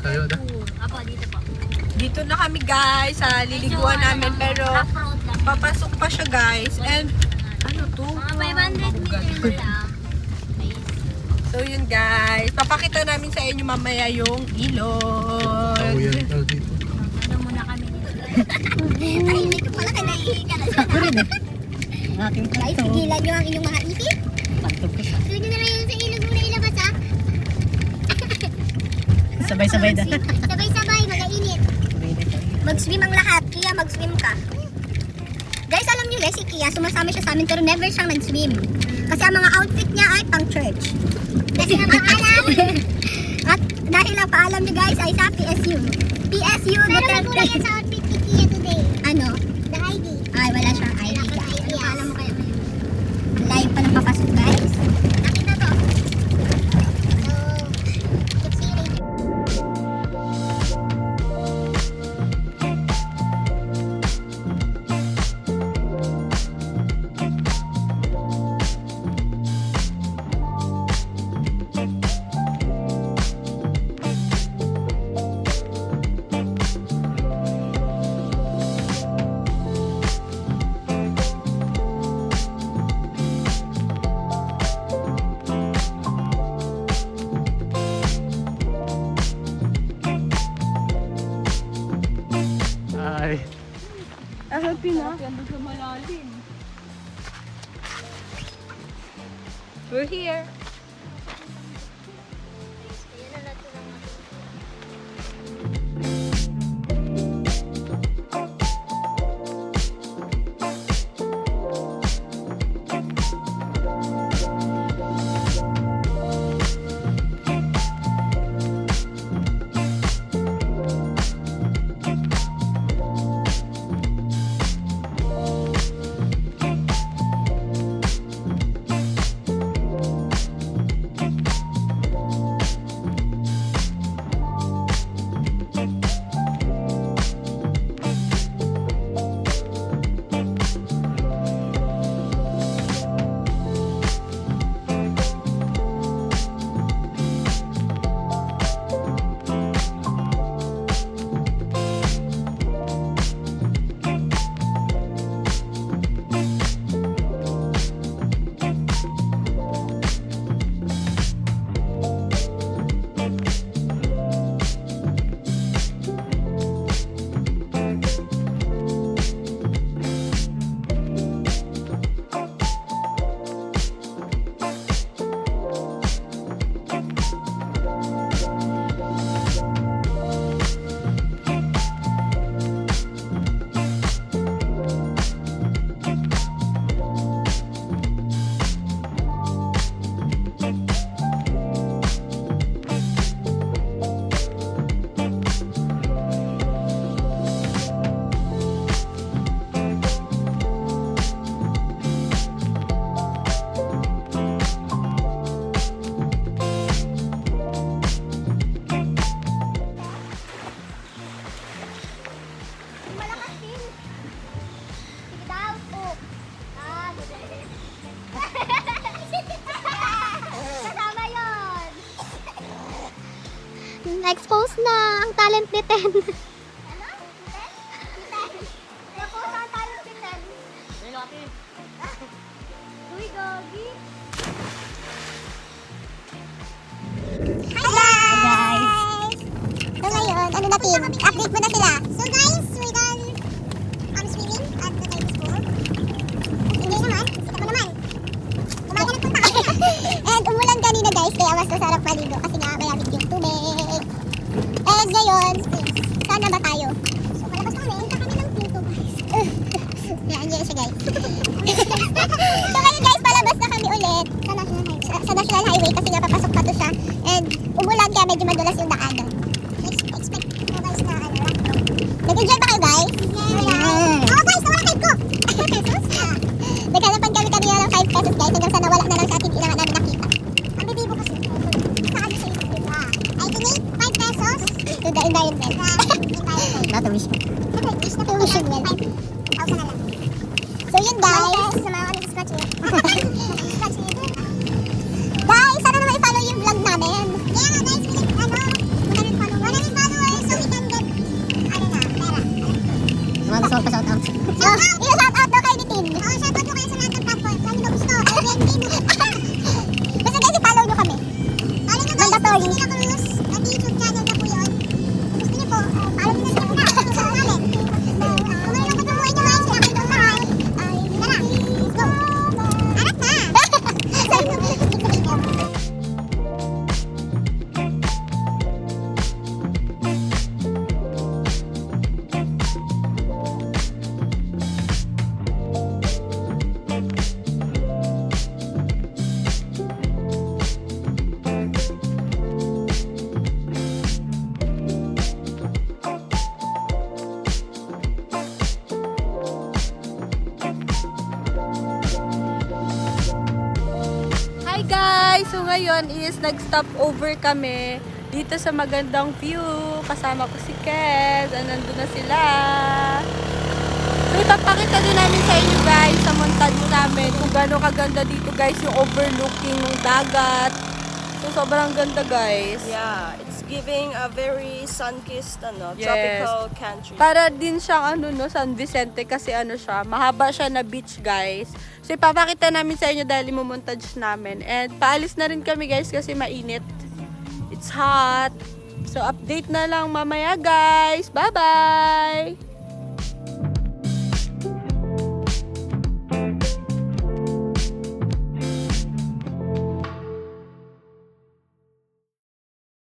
Tayo na. Apo, dito po. Dito na kami guys sa liliguan namin pero Off-road lang. papasok pa siya guys. And ano to? Mga 500 meters lang. So yun guys, papakita namin sa inyo mamaya yung ilog. Tao yan tao dito. Ano muna kami dito. Ay, hindi ko pala kayo naiiga na siya. Guys, sigilan nyo ang inyong mga isip. Tuloy nyo na lang yun sa ilog muna ilabas ha. Sabay-sabay na. Sabay-sabay, magainit. Mag-swim ang lahat, Kia mag-swim ka. Guys, alam nyo guys, si Kia, sumasama siya sa amin pero never siyang nag-swim. Kasi ang mga outfit niya ay pang church. Kasi ang paalam. At dahil ang paalam niya guys ay sa PSU. PSU Pero Duterte. nagkulay yan sa outfit ni Kia today. Ano? The ID. Ay, wala siyang ID Wala kang guys. ID. Alam mo kayo ngayon. Live pa ng papasok guys. Akin na to. So, keep seeing. Ay. Happy na. Ganda sa malalim. We're here. Malakas din. Sige daw. Oh. Ah, good. Kasama yun. Na-expose na ang talent ni Ten. Ano? Ten? Napos ang talent ni Ten. Uy, Gogi. Hi guys! So ngayon, ano natin? Update mo na sila. So guys, we're done swimming at the time school. Enjoy naman. Sikat mo naman. Umaga nagpunta kami. And umulan kanina guys, kaya mas masarap maligo kasi nga malamig yung tubig. And ngayon, saan na ba tayo? So palabas kami, punta kami ng pinto guys. Yan, yan siya guys. So ngayon guys, palabas na kami ulit sa National Highway kasi nga papasok pa to siya. And umulan kaya medyo madulas yung daanan. Expect mo guys na rock road. Nag-enjoy ba kayo guys? Yeah. Oo guys, nawala type ko. Nagkanapan kami kanina ng 5 pesos guys hanggang sa nawala na lang sa atin, hindi naman namin nakita. Ang bibibo kasi. Saan siya yung I donate 5 pesos to the environment. Not a wish. Wish na tuition well. 5,000 na lang. So yun guys. Sa mga kami scratch it. Scratch it. Guys, sana naman i-follow yung vlog namin. Yeah guys, 100 followers. shout out. I-shout out daw kay Bitin. Shout out nyo kayo sa lahat ng platform. Saan nyo ba gusto? Airbnb mo. Basta guys, i-follow nyo kami. Follow nyo guys. Mandatory. Sila Cruz. Nag-YouTube channel na po yun. Gusto nyo po, follow nyo na rin po na. Sa namin. Kung ano lang patuloy nyo guys, kaya kayo mahal. Ay, tara. Let's go. Arat na. Sorry na. Hi guys! So ngayon is nag-stop over kami dito sa magandang view. Kasama ko si Kes. Nandun na sila. So ipapakita din namin sa inyo guys sa montage namin kung gano'ng kaganda dito guys yung overlooking ng dagat. So sobrang ganda guys. Yeah, it's giving a very sun-kissed Yes. tropical country. Para din siyang San Vicente kasi siya, mahaba siya na beach guys. So ipapakita namin sa inyo dahil imumontage namin. And paalis na rin kami guys kasi mainit. It's hot. So update na lang mamaya guys. Bye-bye!